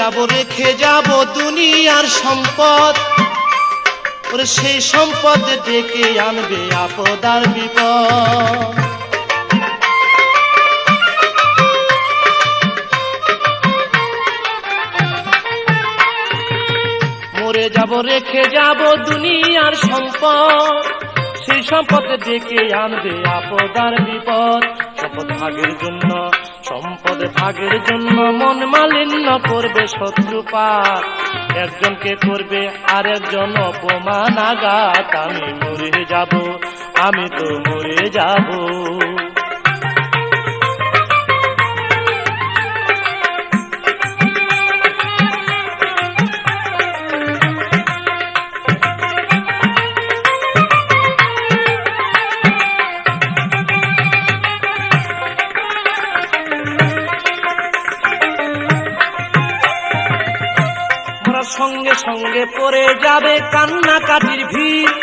যাব রেখে যাব দুনিয়ার সম্পদ, ওরে সেই সম্পদ ডেকে আনবে আপদ আর বিপদ। মরে যাব রেখে যাব দুনিয়ার সম্পদ, সেই সম্পদ ডেকে আনবে আপদ আর বিপদ। সম্পদ ভাগের জন্য, সম্পদ ভাগের জন্য মন মালিন্য করবে শত্রুপাত, একজনকে করবে আর একজন অপমান আঘাত। আমি মরে যাব, আমি তো মরে যাব। সঙ্গে সঙ্গে পড়ে যাবে কান্নাকাটির ভিড়,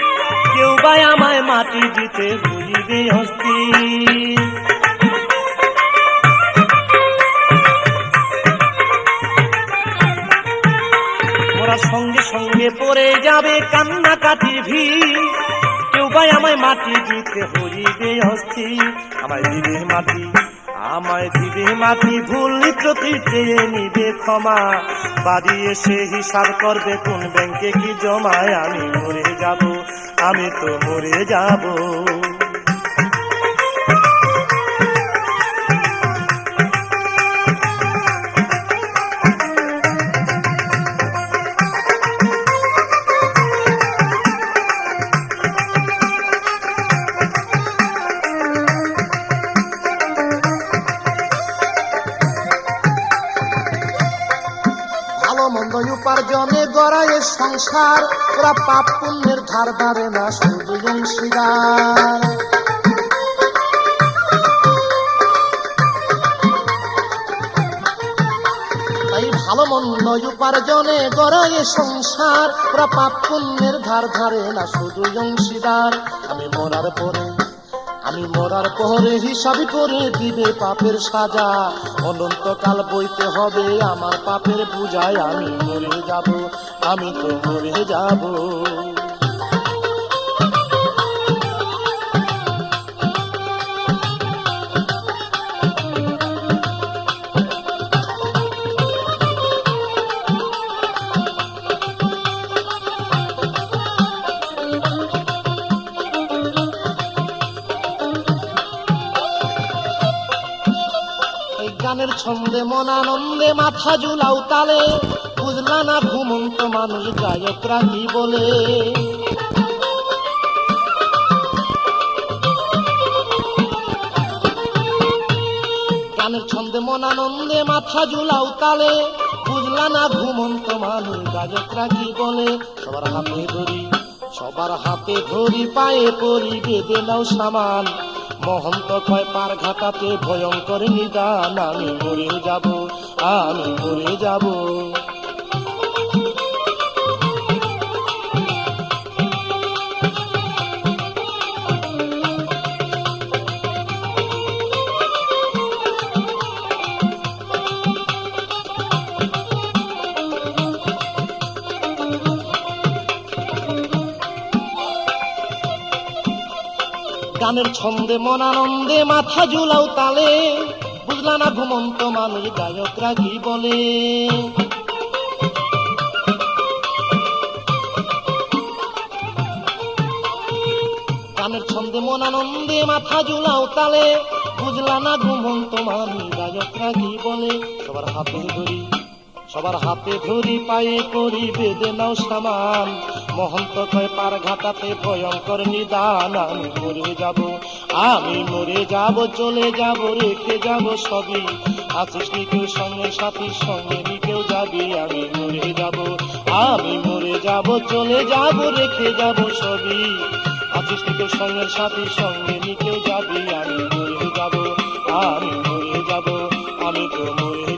কেউ বা আমায় মাটি দিতে হইবে অস্থির। মোরা সঙ্গে সঙ্গে পড়ে যাবে কান্নাকাটির ভিড়, কেউ বা আমায় মাটি দিতে হইবে অস্থির। আমায় দিবে মাটি, আমায় দিবে মাটি, ভুল ত্রুটি চেয়ে নিবে ক্ষমা, বাড়ি এসে হিসাব করবে কোন ব্যাংকে কি জমায়। আমি মরে যাব, আমি তো মরে যাব। মন্দ উপার্জনে গড়ায় সংসার, ওরা পাপ পুণ্যের ধার ধারে না শুধু অংশীদার। তাই ভালো মন্দ উপার্জনে গড়ায় সংসার, ওরা পাপ পুণ্যের ধার ধারে না শুধু অংশীদার। আমি মরার পরে, আমি মরার পরে হিসাবই করে দিবে পাপের সাজা, অনন্তকাল বইতে হবে আমার পাপের পূজায়। আমি মরে যাব, আমি তো মরে যাব। গানের ছন্দে মন আনন্দে মাথা ঝুলাও তালে, বুঝলা না ঘুমন্ত মানুষ গায়করা কি বলে। গানের ছন্দে মন আনন্দে মাথা ঝুলাও তালে, বুঝলা না ঘুমন্ত মানুষ গায়করা কি বলে। সবার হাতে ধরি, সবার হাতে ধরি, পায়ে পরি বেঁধে নাও সামান, মহন্ত কয় পার ঘাটাতে ভয়ঙ্কর নিদান। আমি মরে যাব, আমি মরে যাব। গানের ছন্দে মন আনন্দে মাথা ঝুলাও তালে, বুঝলা না ঘুমন্ত মানুষ গায়করা কি বলে। গানের ছন্দে মন আনন্দে মাথা ঝুলাও তালে, বুঝলা না ঘুমন্ত মানুষ গায়করা কি বলে। সবার হাতে ধরি, সবার হাতে ধরি, পায়ে করি বেঁধে নাও সামান, মহন্ত কয় পার ঘাটাতে ভয়ঙ্কর নিদান। আমি মরে যাব, আমি মরে যাব, চলে যাব, রেখে যাব সবই, আছিস নি কেউ সঙ্গে সাথীর সঙ্গে নি কেউ যাবি। আমি মরে যাব, আমি মরে যাব, চলে যাব, রেখে যাব সবই, আছিস নি কেউ সঙ্গের সাথীর সঙ্গে নি কেউ যাবি। আমি মরে যাব, আমি মরে যাব, আমি তো মরে